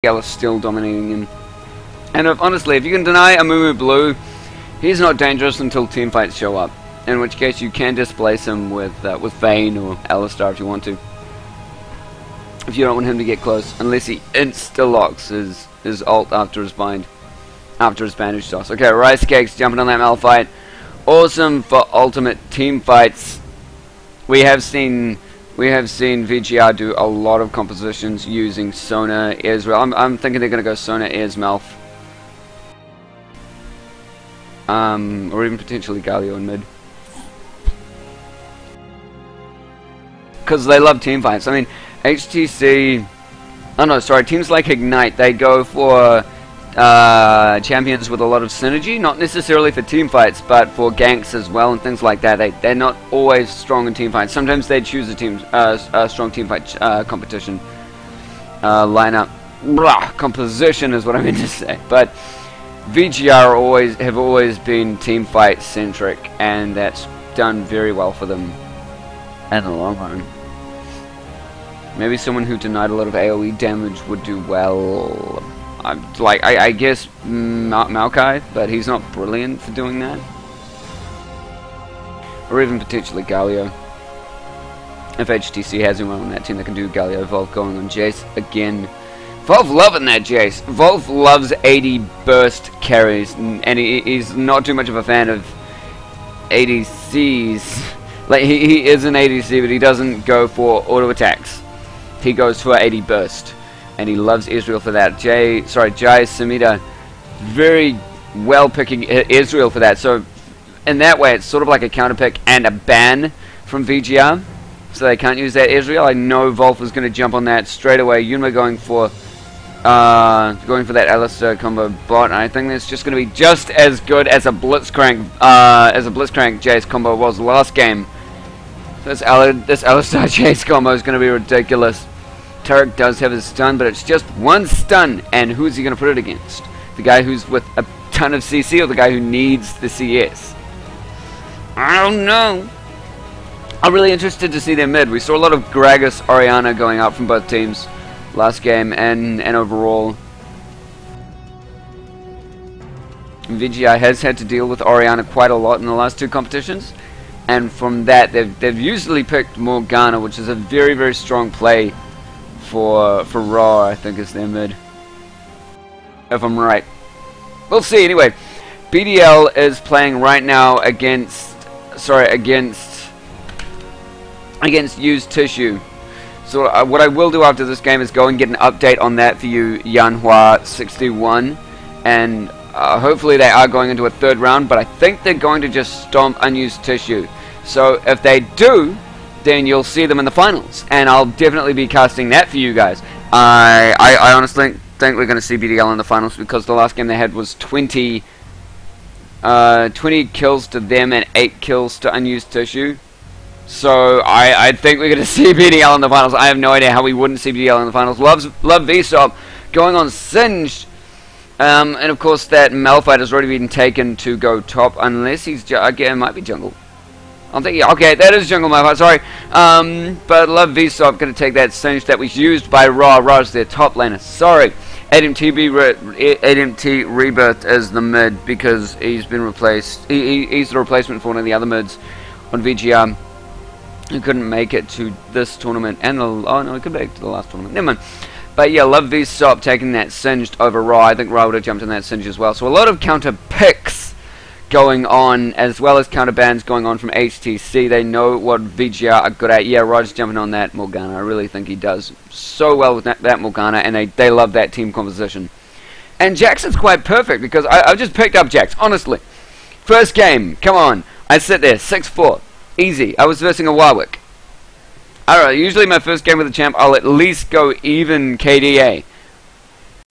is still dominating him. And honestly, if you can deny a Mumu Blue, he's not dangerous until team fights show up. In which case, you can displace him with Vayne or Alistar if you want to. If you don't want him to get close, unless he insta-locks his ult after his bind, after his bandage toss. Okay, Rice Cakes jumping on that Malphite. Awesome for ultimate team fights. We have seen VGR do a lot of compositions using Sona, Ezreal. I'm thinking they're going to go Sona, Ez, Malph. Or even potentially Galio in mid. Because they love team fights. I mean, HTC... Oh no, sorry, teams like Ignite, they go for champions with a lot of synergy, not necessarily for team fights, but for ganks as well and things like that. They're not always strong in team fights. Sometimes they choose a strong team fight competition lineup. Composition is what I meant to say. But VGR have always been team fight centric, and that's done very well for them in the long run. Maybe someone who denied a lot of AoE damage would do well. I guess Maokai, but he's not brilliant for doing that. Or even potentially Galio. If HTC has anyone on that team that can do Galio, Volv going on Jace again. Volv loving that Jace. Volv loves 80 burst carries, and he's not too much of a fan of ADCs. Like, he is an ADC, but he doesn't go for auto attacks. He goes for 80 burst. And he loves Ezreal for that. Jai Samita, very well picking Ezreal for that. So, in that way, it's sort of like a counter pick and a ban from VGR. So they can't use that Ezreal. I know Volf is going to jump on that straight away. Yunma going for that Alistar combo bot, and I think that's just going to be just as good as a Blitzcrank Jace combo was last game. So this Alistar Jace combo is going to be ridiculous. Tarek does have his stun, but it's just one stun, and who's he going to put it against? The guy who's with a ton of CC, or the guy who needs the CS? I don't know. I'm really interested to see their mid. We saw a lot of Gragas, Orianna going out from both teams last game, and overall. VGI has had to deal with Orianna quite a lot in the last two competitions, and from that they've usually picked Morgana, which is a very, very strong play for Raw, I think, is their mid. If I'm right. We'll see. Anyway, BDL is playing right now against Used Tissue. So what I will do after this game is go and get an update on that for you, Yanhua61, and hopefully they are going into a third round, but I think they're going to just stomp Unused Tissue. So if they do, then you'll see them in the finals, and I'll definitely be casting that for you guys. I honestly think we're going to see BDL in the finals, because the last game they had was 20 kills to them and 8 kills to Unused Tissue. So I think we're going to see BDL in the finals. I have no idea how we wouldn't see BDL in the finals. Love Vsop going on Singed. And of course that Malphite has already been taken to go top, unless he's again, it might be jungle. I'm thinking, okay, that is jungle Malphite, sorry. But Love Vsop going to take that Singed that was used by Ra. Ra's their top laner. Sorry. ADMT Rebirth as the mid, because he's been replaced. He's the replacement for one of the other mids on VGR. Who couldn't make it to this tournament, and oh no, he could make it to the last tournament. Never mind. But yeah, Love Vsop taking that Singed over Ra. I think Ra would have jumped in that Singed as well. So a lot of counter picks going on, as well as counter bans going on from HTC. They know what VGR are good at. Yeah, Ra's jumping on that Morgana. I really think he does so well with that Morgana, and they love that team composition. And Jackson's quite perfect, because I've just picked up Jax, honestly. First game, come on. I sit there, 6-4. Easy. I was versing a Warwick. Alright, usually my first game with a champ, I'll at least go even KDA.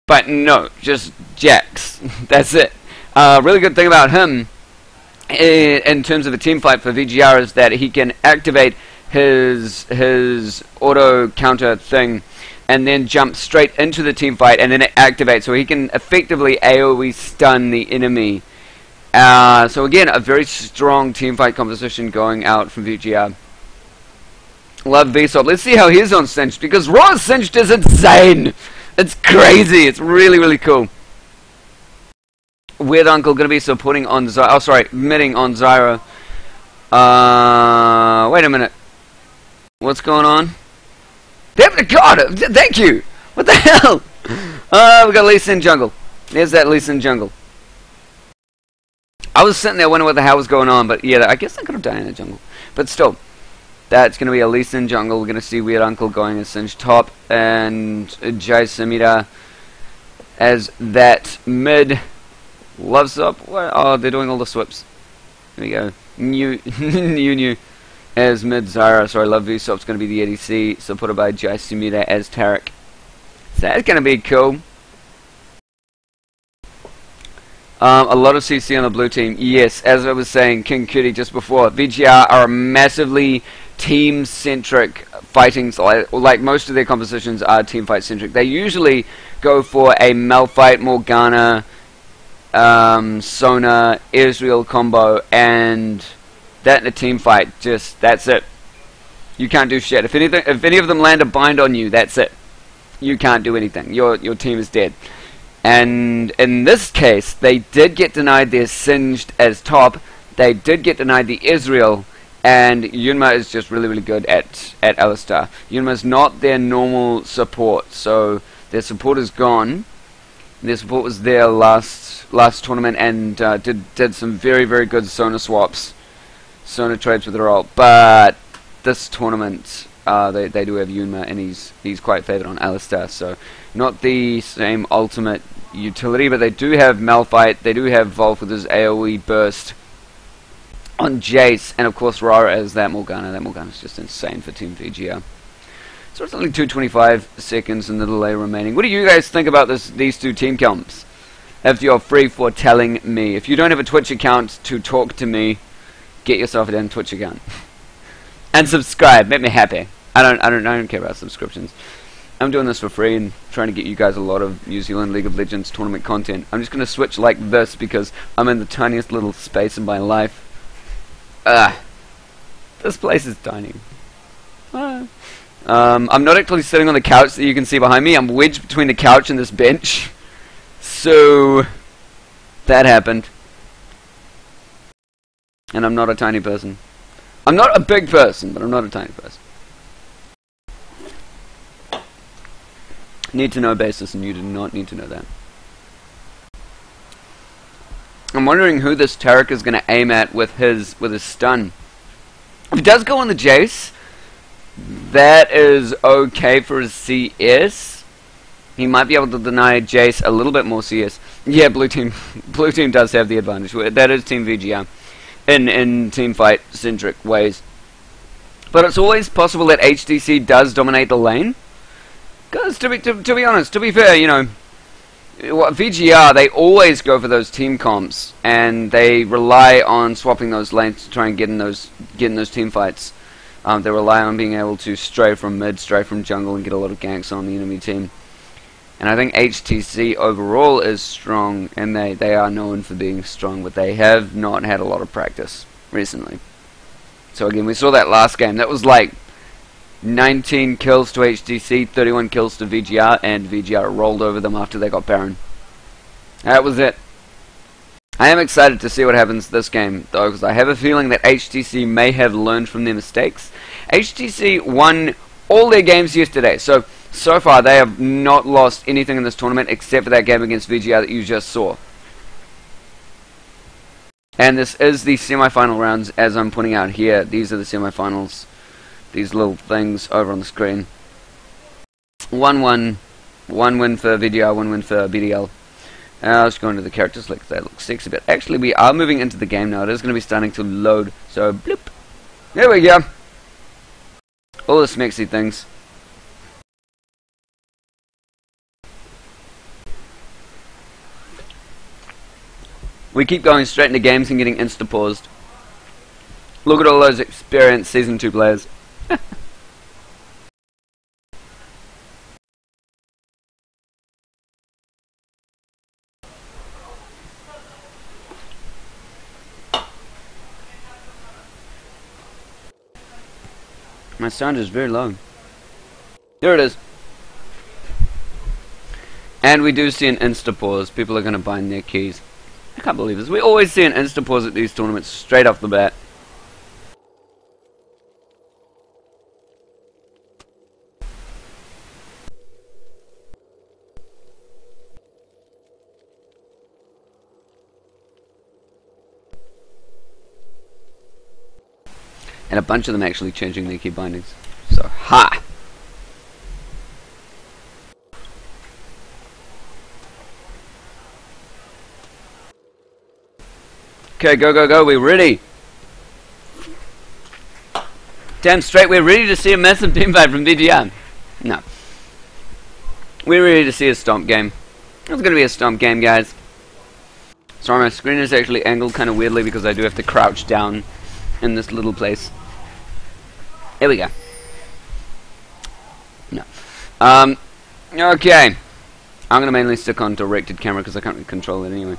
But no, just Jax. That's it. Really good thing about him, in terms of a team fight for VGR, is that he can activate his auto counter thing, and then jump straight into the team fight, and then it activates, so he can effectively AoE stun the enemy. So again, a very strong teamfight composition going out from VGR. Love Vsop. Let's see how he's on Singed, because Ra's Singed is insane. It's crazy. It's really, really cool. Weird Uncle going to be supporting on Zyra. Oh, sorry, midding on Zyra. Wait a minute. What's going on? God, thank you. What the hell? We got Lee Sin jungle. There's that Lee Sin jungle. I was sitting there wondering what the hell was going on, but yeah, I guess I could have died in the jungle. But still, that's going to be a Lee Sin jungle. We're going to see Weird Uncle going as Singe top, and Jai Samira as that mid. Loves up. Oh, they're doing all the swips. There we go. New as mid Zyra. Sorry, Love Vsop's going to be the ADC, supported by Jai Sumida as Tarek. So that's going to be cool. A lot of CC on the blue team. Yes, as I was saying, King Cutie just before, VGR are a massively team-centric fighting, like most of their compositions are team fight centric. They usually go for a Malphite, Morgana, Sona, Israel combo, and that in a team fight, just, that's it. You can't do shit. If any of them land a bind on you, that's it. You can't do anything. Your team is dead. And in this case, they did get denied their Singed as top. They did get denied the Israel, and Yunma is just really, really good at Alistar. Yunma's not their normal support, so their support is gone. Their support was there last tournament and did some very, very good Sona swaps, Sona trades with her ult. But this tournament, they do have Yunma, and he's quite favoured on Alistar, so not the same ultimate utility, but they do have Malphite, they do have Volf with his AoE burst on Jace, and of course Rara as that Morgana. That Morgana's just insane for Team VGR. So it's only 2:25 seconds and the delay remaining. What do you guys think about these two team comps? If you're free for telling me. If you don't have a Twitch account to talk to me, get yourself a damn Twitch account. And subscribe, make me happy. I don't care about subscriptions. I'm doing this for free and trying to get you guys a lot of New Zealand League of Legends tournament content. I'm just going to switch like this because I'm in the tiniest little space in my life. This place is tiny. I'm not actually sitting on the couch that you can see behind me. I'm wedged between the couch and this bench. So, that happened. And I'm not a tiny person. I'm not a big person, but I'm not a tiny person. Need to know basis, and you do not need to know that. I'm wondering who this Tarek is going to aim at with his stun. If it does go on the Jace, that is okay for his CS. He might be able to deny Jace a little bit more CS. Yeah, blue team does have the advantage. That is Team VGR in team fight centric ways. But it's always possible that HTC does dominate the lane. Because to be honest, to be fair, you know, VGR, they always go for those team comps, and they rely on swapping those lanes to try and get in those team fights. They rely on being able to stray from mid, stray from jungle, and get a lot of ganks on the enemy team. And I think HTC overall is strong, and they are known for being strong, but they have not had a lot of practice recently. So again, we saw that last game. That was like 19 kills to HTC, 31 kills to VGR, and VGR rolled over them after they got Baron. That was it. I am excited to see what happens this game, though, because I have a feeling that HTC may have learned from their mistakes. HTC won all their games yesterday, so far they have not lost anything in this tournament except for that game against VGR that you just saw. And this is the semi-final rounds, as I'm putting out here. These are the semi-finals. These little things over on the screen. 1-1. One win for VGR, one win for BDL. Let's go into the characters. Like they look sexy, but actually we are moving into the game now. It is going to be starting to load. So, bloop. There we go. All the smexy things. We keep going straight into games and getting insta-paused. Look at all those experienced Season 2 players. My sound is very low. There it is. And we do see an insta-pause. People are going to bind their keys. I can't believe this. We always see an insta-pause at these tournaments straight off the bat. And a bunch of them actually changing their key bindings. So, ha! Okay, go, go, go, we're ready! Damn straight, we're ready to see a massive teamfight from VGR. No. We're ready to see a stomp game. It's gonna be a stomp game, guys. Sorry, my screen is actually angled kind of weirdly because I do have to crouch down in this little place. Here we go. No. Okay. I'm going to mainly stick on directed camera because I can't really control it anyway.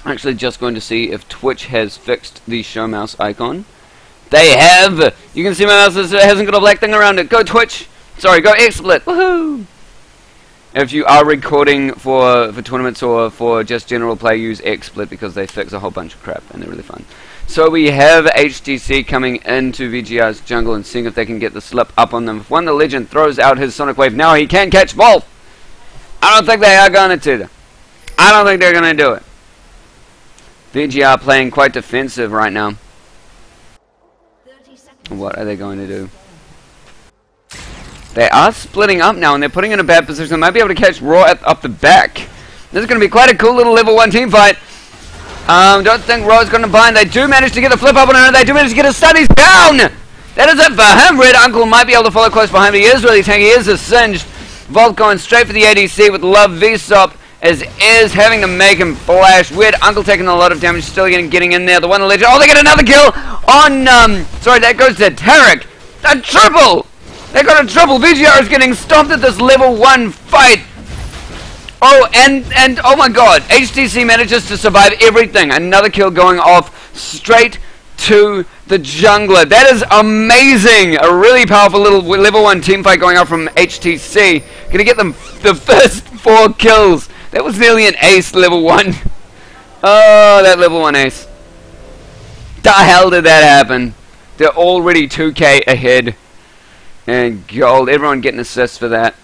I'm actually just going to see if Twitch has fixed the show mouse icon. They have! You can see my mouse hasn't got a black thing around it. Go Twitch! Sorry, go XSplit! Woohoo! If you are recording for tournaments or for just general play, use XSplit because they fix a whole bunch of crap and they're really fun. So we have HTC coming into VGR's jungle and seeing if they can get the slip up on them. If one the legend throws out his Sonic Wave now, he can catch both. I don't think they are going to. I don't think they're going to do it. VGR playing quite defensive right now. What are they going to do? They are splitting up now and they're putting in a bad position. They might be able to catch Raw up the back. This is going to be quite a cool little level 1 team fight. Don't think Raw's going to bind. They do manage to get the flip up on him. They do manage to get a stun. He's down! That is it for him. Red Uncle might be able to follow close behind, but he is really tanky. He is a singed. Volt going straight for the ADC with Love V-Stop as is having to make him flash. Weird Uncle taking a lot of damage, still getting in there. The one legend. Oh, they get another kill on, sorry, that goes to Tarek. A triple! They got a triple. VGR is getting stomped at this level 1 fight. Oh, and oh my god, HTC manages to survive everything. Another kill going off straight to the jungler. That is amazing. A really powerful little level 1 team fight going off from HTC. Gonna get them the first 4 kills. That was nearly an ace, level 1. Oh, that level 1 ace. The hell did that happen? They're already 2k ahead. And gold, everyone getting assists for that.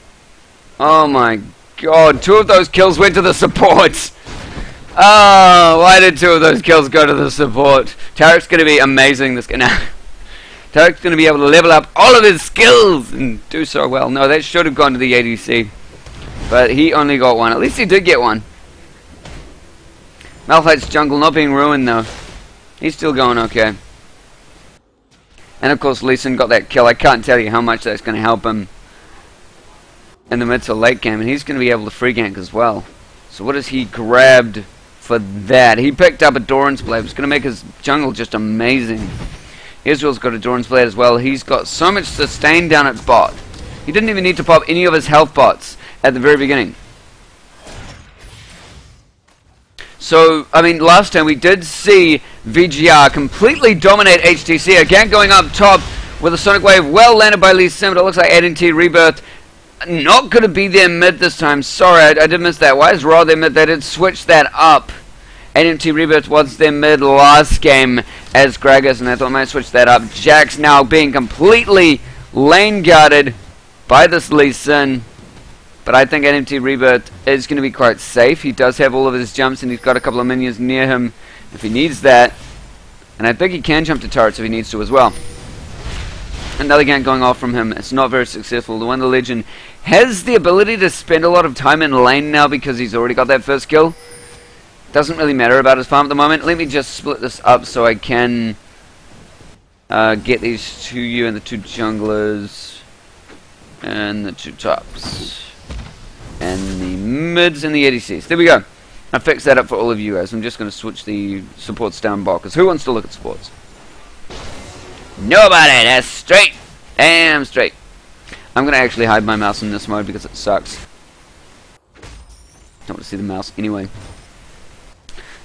Oh my god, 2 of those kills went to the supports. Oh, why did 2 of those kills go to the support? Tarek's going to be amazing. Tarek's going to be able to level up all of his skills and do so well. No, that should have gone to the ADC. But he only got 1. At least he did get 1. Malphite's jungle not being ruined though. He's still going okay. And of course Lee Sin got that kill. I can't tell you how much that's going to help him in the mid to late game. And he's going to be able to free gank as well. So what has he grabbed for that? He picked up a Doran's Blade. It's going to make his jungle just amazing. Israel's got a Doran's Blade as well. He's got so much sustain down at bot. He didn't even need to pop any of his health bots at the very beginning. So, I mean, last time we did see VGR completely dominate HTC. Again, going up top with a Sonic Wave well landed by Lee Sin, but it looks like ADT Rebirth not going to be their mid this time. Sorry, I did miss that. Why is Raw their mid? They did switch that up. ADT Rebirth was their mid last game as Gragas, and I thought I might switch that up. Jax now being completely lane guarded by this Lee Sin. But I think NMT Rebirth is going to be quite safe. He does have all of his jumps and he's got a couple of minions near him if he needs that. And I think he can jump to turrets if he needs to as well. Another gank going off from him. It's not very successful. The Wonder Legend has the ability to spend a lot of time in lane now because he's already got that first kill. Doesn't really matter about his farm at the moment. Let me just split this up so I can get these 2 you and the 2 junglers and the 2 tops. And the mids and the ADCs. There we go. I fixed that up for all of you guys. I'm just going to switch the supports down bot. Because who wants to look at supports? Nobody. That's straight. Damn straight. I'm going to actually hide my mouse in this mode because it sucks. Don't want to see the mouse anyway.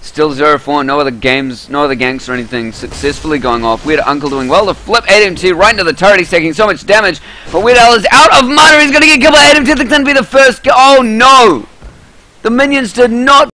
Still 0-4, no other ganks or anything successfully going off. Weird Uncle doing well to flip ADMT right into the turret. He's taking so much damage. But Weird Al is out of mana. He's going to get killed by ADMT. That's going to be the first. Oh no! The minions did not